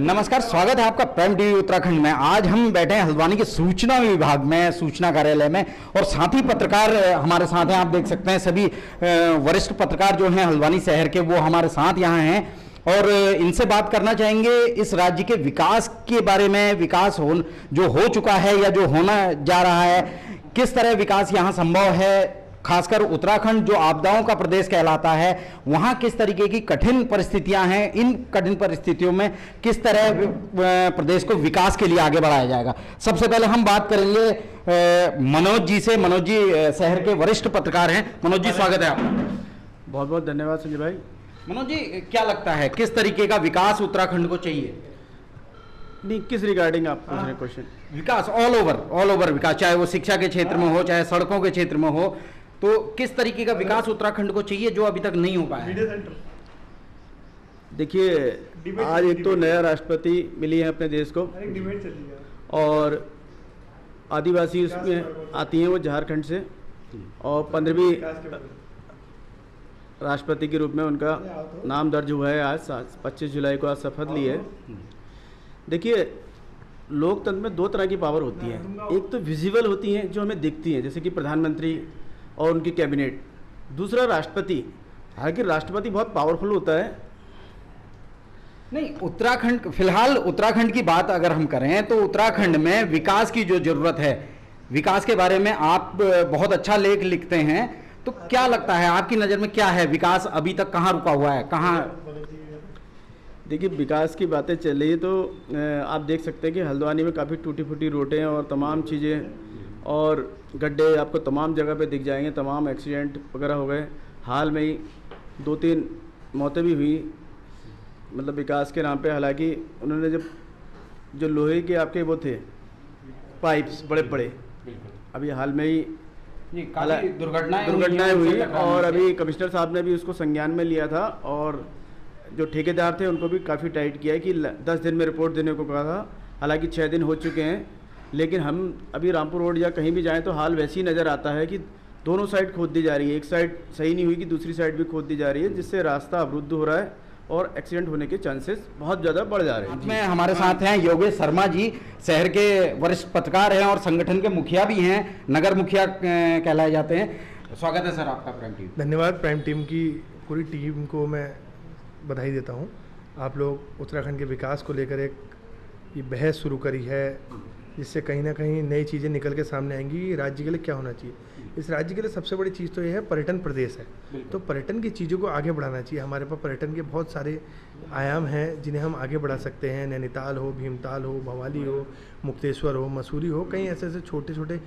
नमस्कार, स्वागत है आपका प्राइम टीवी उत्तराखंड में। आज हम बैठे हैं हल्द्वानी के सूचना विभाग में, सूचना कार्यालय में, और साथ ही पत्रकार हमारे साथ हैं। आप देख सकते हैं सभी वरिष्ठ पत्रकार जो हैं हल्द्वानी शहर के, वो हमारे साथ यहाँ हैं और इनसे बात करना चाहेंगे इस राज्य के विकास के बारे में। विकास जो हो चुका है या जो होना जा रहा है, किस तरह विकास यहाँ संभव है, खासकर उत्तराखंड जो आपदाओं का प्रदेश कहलाता है, वहां किस तरीके की कठिन परिस्थितियां हैं। इन कठिन परिस्थितियों में किस तरह प्रदेश को विकास के लिए आगे बढ़ाया जाएगा। सबसे पहले हम बात करेंगे मनोज जी से। मनोज जी शहर के वरिष्ठ पत्रकार हैं। मनोज जी, स्वागत है आपका। बहुत बहुत धन्यवाद संजय भाई। मनोज जी, क्या लगता है किस तरीके का विकास उत्तराखंड को चाहिए? नहीं, किस रिगार्डिंग आप पूछ रहे हैं क्वेश्चन? विकास ऑल ओवर विकास, चाहे वो शिक्षा के क्षेत्र में हो, चाहे सड़कों के क्षेत्र में हो, तो किस तरीके का विकास उत्तराखंड को चाहिए जो अभी तक नहीं हो पाया? देखिए, आज एक तो नया राष्ट्रपति मिली है अपने देश को, और आदिवासी उसमें आती हैं, वो झारखंड से, और 15वीं राष्ट्रपति के रूप में उनका नाम दर्ज हुआ है। आज 25 जुलाई को आज शपथ ली है। देखिए, लोकतंत्र में दो तरह की पावर होती है। एक तो विजिबल होती हैं जो हमें दिखती हैं, जैसे कि प्रधानमंत्री और उनकी कैबिनेट। दूसरा राष्ट्रपति। हालांकि राष्ट्रपति बहुत पावरफुल होता है। नहीं, उत्तराखंड, फिलहाल उत्तराखंड की बात अगर हम करें तो उत्तराखंड में विकास की जो जरूरत है, विकास के बारे में आप बहुत अच्छा लेख लिखते हैं, तो क्या लगता है आपकी नज़र में क्या है, विकास अभी तक कहाँ रुका हुआ है, कहाँ? देखिए, विकास की बातें चल रही है तो आप देख सकते हैं कि हल्द्वानी में काफ़ी टूटी फूटी रोडें हैं और तमाम चीज़ें, और गड्ढे आपको तमाम जगह पे दिख जाएंगे। तमाम एक्सीडेंट वगैरह हो गए। हाल में ही 2-3 मौतें भी हुई, मतलब विकास के नाम पे। हालांकि उन्होंने जब जो लोहे के आपके वो थे पाइप्स बड़े बड़े, अभी हाल में ही दुर्घटनाएं हुई, और अभी कमिश्नर साहब ने भी उसको संज्ञान में लिया था, और जो ठेकेदार थे उनको भी काफ़ी टाइट किया है कि 10 दिन में रिपोर्ट देने को कहा था। हालांकि 6 दिन हो चुके हैं, लेकिन हम अभी रामपुर रोड या कहीं भी जाएं तो हाल वैसे ही नज़र आता है कि दोनों साइड खोद दी जा रही है। एक साइड सही नहीं हुई कि दूसरी साइड भी खोद दी जा रही है, जिससे रास्ता अवरुद्ध हो रहा है और एक्सीडेंट होने के चांसेस बहुत ज़्यादा बढ़ जा रहे हैं। में हमारे साथ हैं योगेश शर्मा जी, शहर के वरिष्ठ पत्रकार हैं और संगठन के मुखिया भी हैं, नगर मुखिया कहलाए जाते हैं। स्वागत है सर आपका प्राइम टीम। धन्यवाद। प्राइम टीम की पूरी टीम को मैं बधाई देता हूँ। आप लोग उत्तराखंड के विकास को लेकर एक ये बहस शुरू करी है, जिससे कहीं ना कहीं नई चीज़ें निकल के सामने आएंगी। राज्य के लिए क्या होना चाहिए, इस राज्य के लिए सबसे बड़ी चीज़ तो ये है, पर्यटन प्रदेश है, तो पर्यटन की चीज़ों को आगे बढ़ाना चाहिए। हमारे पास पर्यटन के बहुत सारे आयाम हैं जिन्हें हम आगे बढ़ा सकते हैं। नैनीताल हो, भीमताल हो, भवाली हो, मुक्तेश्वर हो, मसूरी हो, कई ऐसे ऐसे छोटे छोटे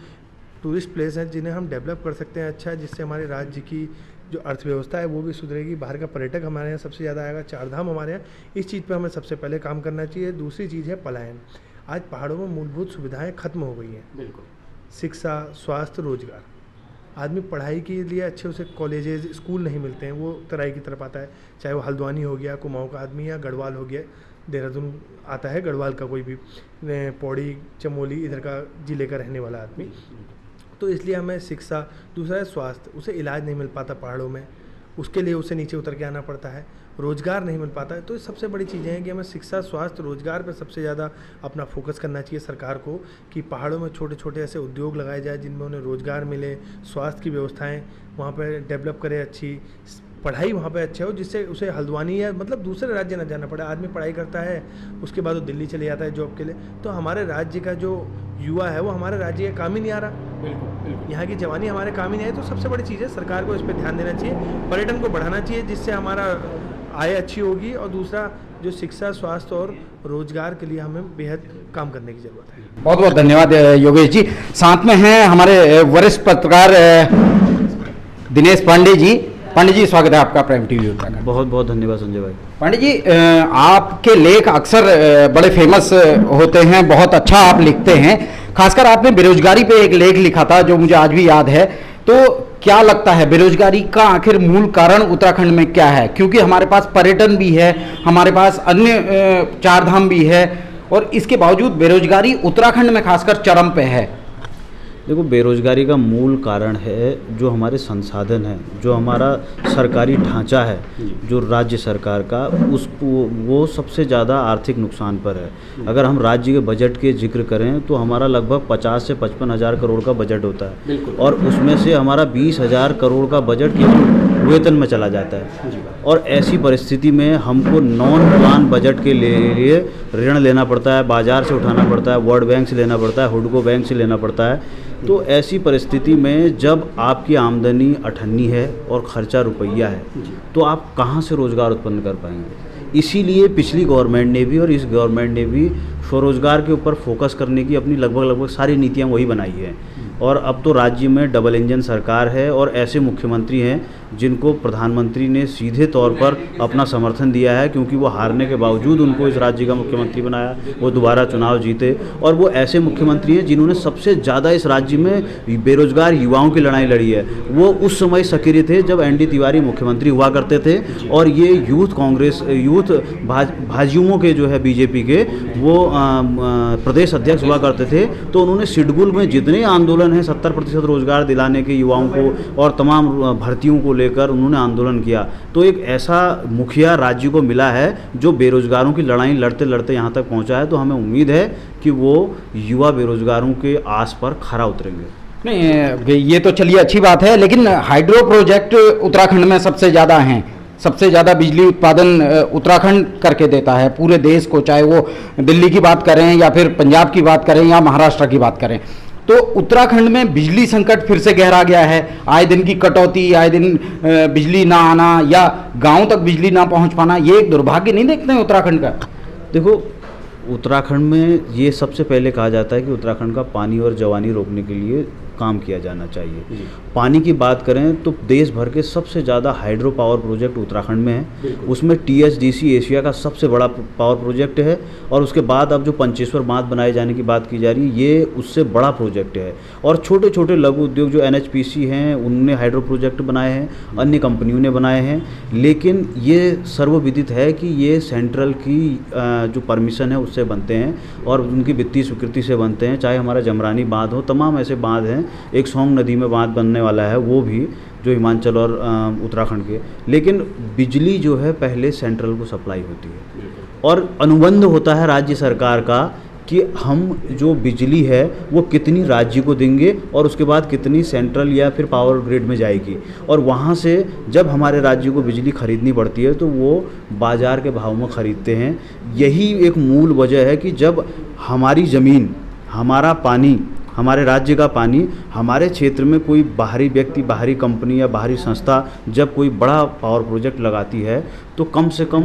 टूरिस्ट प्लेस हैं जिन्हें हम डेवलप कर सकते हैं अच्छा, जिससे हमारे राज्य की जो अर्थव्यवस्था है वो भी सुधरेगी। बाहर का पर्यटक हमारे यहाँ सबसे ज़्यादा आएगा। 4 धाम हमारे यहाँ, इस चीज़ पे हमें सबसे पहले काम करना चाहिए। दूसरी चीज़ है पलायन। आज पहाड़ों में मूलभूत सुविधाएं खत्म हो गई हैं। बिल्कुल। शिक्षा, स्वास्थ्य, रोजगार। आदमी पढ़ाई के लिए अच्छे उसे कॉलेजेस, स्कूल नहीं मिलते हैं, वो तराई की तरफ आता है। चाहे वो हल्द्वानी हो गया, कुमाऊँ का आदमी, या गढ़वाल हो गया, देहरादून आता है, गढ़वाल का कोई भी, पौड़ी, चमोली, इधर का जिले का रहने वाला आदमी। तो इसलिए हमें शिक्षा, दूसरा है स्वास्थ्य, उसे इलाज नहीं मिल पाता पहाड़ों में, उसके लिए उसे नीचे उतर के आना पड़ता है। रोज़गार नहीं मिल पाता है। तो ये सबसे बड़ी चीज़ें हैं कि हमें शिक्षा, स्वास्थ्य, रोज़गार पर सबसे ज़्यादा अपना फोकस करना चाहिए सरकार को, कि पहाड़ों में छोटे छोटे ऐसे उद्योग लगाए जाए जिनमें उन्हें रोज़गार मिले, स्वास्थ्य की व्यवस्थाएं वहाँ पर डेवलप करें, अच्छी पढ़ाई वहाँ पे अच्छा हो, जिससे उसे हल्द्वानी या मतलब दूसरे राज्य न जाना पड़े। आदमी पढ़ाई करता है, उसके बाद वो दिल्ली चले जाता है जॉब के लिए, तो हमारे राज्य का जो युवा है वो हमारे राज्य का काम ही नहीं आ रहा। बिल्कुल। यहाँ की जवानी हमारे काम ही नहीं है। तो सबसे बड़ी चीज़ है, सरकार को इस पर ध्यान देना चाहिए, पर्यटन को बढ़ाना चाहिए, जिससे हमारा आय अच्छी होगी। और दूसरा जो शिक्षा, स्वास्थ्य और रोजगार के लिए हमें बेहद काम करने की ज़रूरत है। बहुत बहुत धन्यवाद योगेश जी। साथ में हैं हमारे वरिष्ठ पत्रकार दिनेश पांडे जी। पांडे जी, स्वागत है आपका प्राइम टीवी उत्तराखंड। बहुत बहुत धन्यवाद संजय भाई। पांडे जी, आपके लेख अक्सर बड़े फेमस होते हैं, बहुत अच्छा आप लिखते हैं। खासकर आपने बेरोजगारी पे एक लेख लिखा था जो मुझे आज भी याद है। तो क्या लगता है बेरोजगारी का आखिर मूल कारण उत्तराखंड में क्या है? क्योंकि हमारे पास पर्यटन भी है, हमारे पास अन्य 4 धाम भी है, और इसके बावजूद बेरोजगारी उत्तराखंड में खासकर चरम पे है। देखो, बेरोज़गारी का मूल कारण है जो हमारे संसाधन हैं, जो हमारा सरकारी ढांचा है, जो राज्य सरकार का, वो सबसे ज़्यादा आर्थिक नुकसान पर है। अगर हम राज्य के बजट के जिक्र करें तो हमारा लगभग 50 से 55 हज़ार करोड़ का बजट होता है, और उसमें से हमारा 20,000 करोड़ का बजट केवल वेतन में चला जाता है। और ऐसी परिस्थिति में हमको नॉन प्लान बजट के लिए ऋण लेना पड़ता है, बाज़ार से उठाना पड़ता है, वर्ल्ड बैंक से लेना पड़ता है, हुडको बैंक से लेना पड़ता है। तो ऐसी परिस्थिति में जब आपकी आमदनी 98 है और खर्चा रुपया है, तो आप कहाँ से रोज़गार उत्पन्न कर पाएंगे। इसीलिए पिछली गवर्नमेंट ने भी और इस गवर्नमेंट ने भी स्वरोजगार के ऊपर फोकस करने की अपनी लगभग सारी नीतियाँ वही बनाई हैं। और अब तो राज्य में डबल इंजन सरकार है और ऐसे मुख्यमंत्री हैं जिनको प्रधानमंत्री ने सीधे तौर पर अपना समर्थन दिया है, क्योंकि वो हारने के बावजूद उनको इस राज्य का मुख्यमंत्री बनाया, वो दोबारा चुनाव जीते। और वो ऐसे मुख्यमंत्री हैं जिन्होंने सबसे ज़्यादा इस राज्य में बेरोजगार युवाओं की लड़ाई लड़ी है। वो उस समय सक्रिय थे जब एनडी तिवारी मुख्यमंत्री हुआ करते थे, और ये यूथ भाजयुमो के जो है बीजेपी के वो प्रदेश अध्यक्ष हुआ करते थे। तो उन्होंने शेड्यूल में जितने आंदोलन हैं 70% रोजगार दिलाने के युवाओं को और तमाम भर्तियों को लेकर उन्होंने आंदोलन किया। तो एक ऐसा मुखिया राज्य को मिला है जो बेरोजगारों की लड़ाई लड़ते लड़ते यहाँ तक पहुँचा है। तो हमें उम्मीद है कि वो युवा बेरोजगारों के आस पर खरा उतरेंगे। नहीं, ये तो चलिए अच्छी बात है, लेकिन हाइड्रो प्रोजेक्ट उत्तराखंड में सबसे ज़्यादा हैं। सबसे ज़्यादा बिजली उत्पादन उत्तराखंड करके देता है पूरे देश को, चाहे वो दिल्ली की बात करें या फिर पंजाब की बात करें या महाराष्ट्र की बात करें। तो उत्तराखंड में बिजली संकट फिर से गहरा गया है। आए दिन की कटौती, आए दिन बिजली ना आना या गांव तक बिजली ना पहुंच पाना, ये एक दुर्भाग्य नहीं देखते हैं उत्तराखंड का? देखो, उत्तराखंड में ये सबसे पहले कहा जाता है कि उत्तराखंड का पानी और जवानी रोकने के लिए काम किया जाना चाहिए। पानी की बात करें तो देश भर के सबसे ज़्यादा हाइड्रो पावर प्रोजेक्ट उत्तराखंड में है। उसमें THDC एशिया का सबसे बड़ा पावर प्रोजेक्ट है, और उसके बाद अब जो पंचेश्वर बांध बनाए जाने की बात की जा रही है, ये उससे बड़ा प्रोजेक्ट है। और छोटे छोटे लघु उद्योग जो NHPC हैं उनने हाइड्रो प्रोजेक्ट बनाए हैं, अन्य कंपनियों ने बनाए हैं। लेकिन ये सर्वविदित है कि ये सेंट्रल की जो परमिशन है उससे बनते हैं और उनकी वित्तीय स्वीकृति से बनते हैं। चाहे हमारा जमरानी बांध हो, तमाम ऐसे बांध हैं। एक सोंग नदी में बांध बनने वाला है, वो भी जो हिमाचल और उत्तराखंड के। लेकिन बिजली जो है पहले सेंट्रल को सप्लाई होती है और अनुबंध होता है राज्य सरकार का कि हम जो बिजली है वो कितनी राज्य को देंगे और उसके बाद कितनी सेंट्रल या फिर पावर ग्रिड में जाएगी। और वहाँ से जब हमारे राज्य को बिजली खरीदनी पड़ती है तो वो बाज़ार के भाव में ख़रीदते हैं। यही एक मूल वजह है कि जब हमारी ज़मीन, हमारा पानी, हमारे राज्य का पानी हमारे क्षेत्र में कोई बाहरी व्यक्ति, बाहरी कंपनी या बाहरी संस्था जब कोई बड़ा पावर प्रोजेक्ट लगाती है तो कम से कम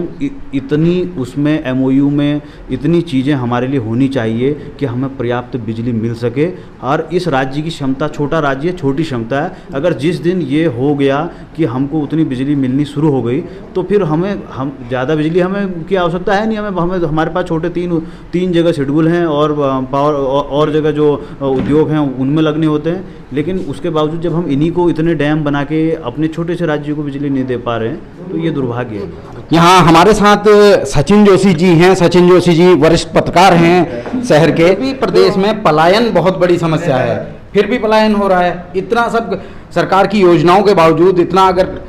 इतनी उसमें MOU में इतनी चीज़ें हमारे लिए होनी चाहिए कि हमें पर्याप्त बिजली मिल सके। और इस राज्य की क्षमता, छोटा राज्य है, छोटी क्षमता है, अगर जिस दिन ये हो गया कि हमको उतनी बिजली मिलनी शुरू हो गई तो फिर हम ज़्यादा बिजली हमें की आवश्यकता है नहीं। हमें हमारे पास छोटे तीन जगह शेड्यूल हैं और पावर और जगह जो उद्योग हैं उनमें लगने होते हैं। लेकिन उसके बावजूद जब हम इन्हीं को इतने डैम बना के अपने छोटे से राज्य को बिजली नहीं दे पा रहे हैं तो ये दुर्भाग्य है। यहाँ हमारे साथ सचिन जोशी जी हैं। सचिन जोशी जी वरिष्ठ पत्रकार हैं शहर के। भी प्रदेश में पलायन बहुत बड़ी समस्या है, फिर भी पलायन हो रहा है। इतना सब सरकार की योजनाओं के बावजूद, इतना अगर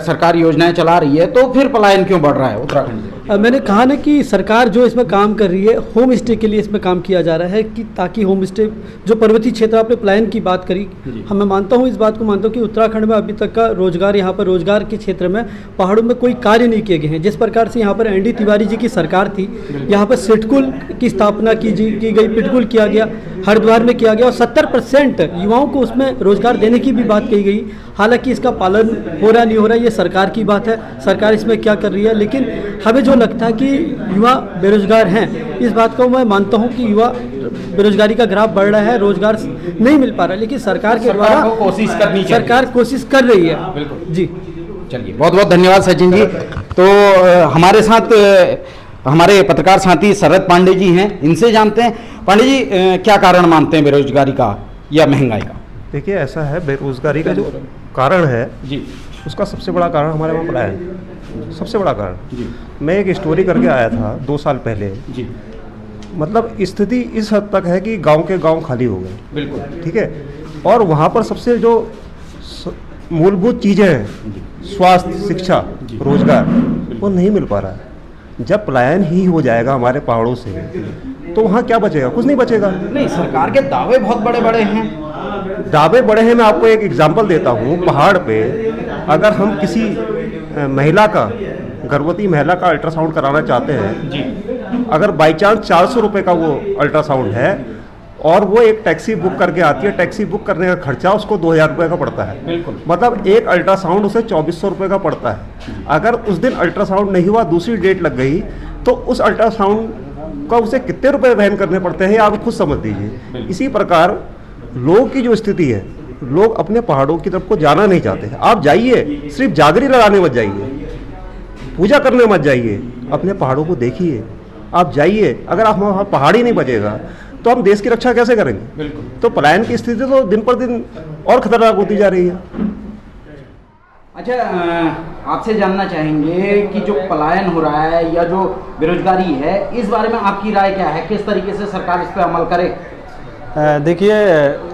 सरकार योजनाएं चला रही है तो फिर पलायन क्यों बढ़ रहा है उत्तराखंड से? मैंने कहा ना कि सरकार जो इसमें काम कर रही है, होम स्टे के लिए इसमें काम किया जा रहा है कि ताकि होम स्टे जो पर्वतीय क्षेत्र, आपने पलायन की बात करी, मैं मानता हूँ, इस बात को मानता हूँ कि उत्तराखंड में अभी तक का रोजगार, यहाँ पर रोजगार के क्षेत्र में पहाड़ों में कोई कार्य नहीं किए गए हैं। जिस प्रकार से यहाँ पर ND तिवारी जी की सरकार थी, यहाँ पर सिडकुल की स्थापना की गई, पिटकुल किया गया, हरिद्वार में किया गया और 70% युवाओं को उसमें रोजगार देने की भी बात कही गई। हालांकि इसका पालन हो रहा नहीं हो रहा, ये सरकार की बात है, सरकार इसमें क्या कर रही है। लेकिन हमें जो लगता है कि युवा बेरोजगार हैं, इस बात को मैं मानता हूं कि युवा बेरोजगारी का ग्राफ बढ़ रहा है, रोजगार नहीं मिल पा रहा है, लेकिन सरकार के द्वारा कोशिश करनी चाहिए। सरकार कोशिश कर रही है जी। चलिए, बहुत बहुत धन्यवाद सचिन जी। तो हमारे साथ हमारे पत्रकार साथी शरद पांडे जी हैं, इनसे जानते हैं। पांडे जी, क्या कारण मानते हैं बेरोजगारी का या महंगाई का? देखिए, ऐसा है, बेरोजगारी का जो कारण है जी, उसका सबसे बड़ा कारण हमारे वहाँ पलायन, सबसे बड़ा कारण। मैं एक स्टोरी करके आया था 2 साल पहले जी। मतलब स्थिति इस हद तक है कि गांव के गांव खाली हो गए। बिल्कुल। ठीक है, और वहाँ पर सबसे जो मूलभूत चीज़ें हैं, स्वास्थ्य, शिक्षा, रोजगार, वो नहीं मिल पा रहा है। जब पलायन ही हो जाएगा हमारे पहाड़ों से, तो वहाँ क्या बचेगा? कुछ नहीं बचेगा। नहीं, सरकार के दावे बहुत बड़े बड़े हैं। दावे बड़े हैं। मैं आपको एक एग्जांपल देता हूँ। पहाड़ पे अगर हम किसी महिला का, गर्भवती महिला का अल्ट्रासाउंड कराना चाहते हैं, अगर बाई चांस 400 रुपये का वो अल्ट्रासाउंड है और वो एक टैक्सी बुक करके आती है, टैक्सी बुक करने का खर्चा उसको 2000 रुपये का पड़ता है। बिल्कुल। मतलब एक अल्ट्रासाउंड उसे 2400 रुपये का पड़ता है। अगर उस दिन अल्ट्रासाउंड नहीं हुआ, दूसरी डेट लग गई, तो उस अल्ट्रासाउंड का उसे कितने रुपए वहन करने पड़ते हैं, आप खुद समझ लीजिए। इसी प्रकार लोगों की जो स्थिति है, लोग अपने पहाड़ों की तरफ को जाना नहीं चाहते हैं। आप जाइए, सिर्फ जागरी लगाने मत जाइए, पूजा करने मत जाइए, अपने पहाड़ों को देखिए। आप जाइए, अगर आप वहाँ पहाड़ ही नहीं बचेगा तो हम देश की रक्षा कैसे करेंगे? बिल्कुल। तो पलायन की स्थिति तो दिन पर दिन और खतरनाक होती जा रही है। अच्छा, आपसे जानना चाहेंगे कि जो पलायन हो रहा है या जो बेरोजगारी है, इस बारे में आपकी राय क्या है? किस तरीके से सरकार इस पर अमल करे? देखिए,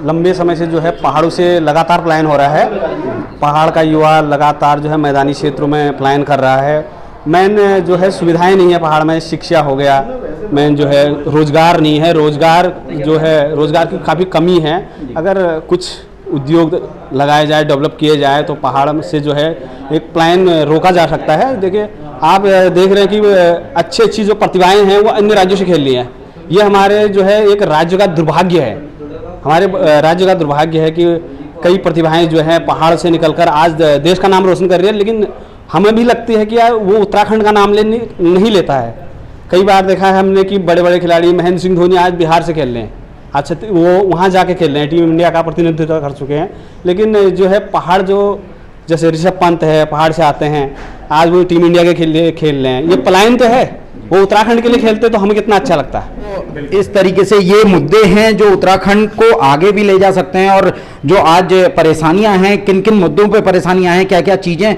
लंबे समय से जो है पहाड़ों से लगातार पलायन हो रहा है। पहाड़ का युवा लगातार जो है मैदानी क्षेत्रों में पलायन कर रहा है। मेन जो है सुविधाएं नहीं है पहाड़ में, शिक्षा हो गया, मेन जो है रोज़गार नहीं है, रोज़गार जो है रोज़गार की काफ़ी कमी है। अगर कुछ उद्योग लगाए जाए, डेवलप किए जाए, तो पहाड़ से जो है एक पलायन रोका जा सकता है। देखिए, आप देख रहे हैं कि अच्छी अच्छी जो प्रतिभाएं हैं वो अन्य राज्यों से खेल रही हैं। ये हमारे जो है एक राज्य का दुर्भाग्य है। हमारे राज्य का दुर्भाग्य है कि कई प्रतिभाएं जो हैं पहाड़ से निकलकर आज देश का नाम रोशन कर रही है, लेकिन हमें भी लगती है कि यार वो उत्तराखंड का नाम नहीं लेता है। कई बार देखा है हमने कि बड़े बड़े खिलाड़ी, महेंद्र सिंह धोनी आज बिहार से खेल रहे हैं, अच्छा वो वहाँ जाके खेल रहे हैं, टीम इंडिया का प्रतिनिधित्व कर चुके हैं। लेकिन जो है पहाड़, जो जैसे ऋषभ पंत है, पहाड़ से आते हैं, आज वो टीम इंडिया के लिए खेल रहे हैं। ये पलायन तो है, वो उत्तराखंड के लिए खेलते तो हमें कितना अच्छा लगता है। इस तरीके से ये मुद्दे हैं जो उत्तराखंड को आगे भी ले जा सकते हैं, और जो आज परेशानियां हैं, किन किन मुद्दों पे परेशानियां हैं, क्या क्या चीज़ें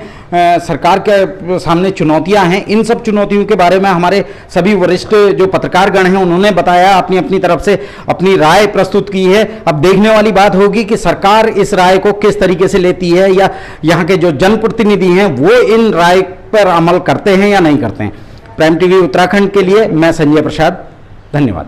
सरकार के सामने चुनौतियां हैं, इन सब चुनौतियों के बारे में हमारे सभी वरिष्ठ जो पत्रकारगण हैं उन्होंने बताया, अपनी अपनी तरफ से अपनी राय प्रस्तुत की है। अब देखने वाली बात होगी कि सरकार इस राय को किस तरीके से लेती है, या यहाँ के जो जनप्रतिनिधि हैं वो इन राय पर अमल करते हैं या नहीं करते हैं। प्राइम टीवी उत्तराखंड के लिए मैं संजय प्रसाद, धन्यवाद।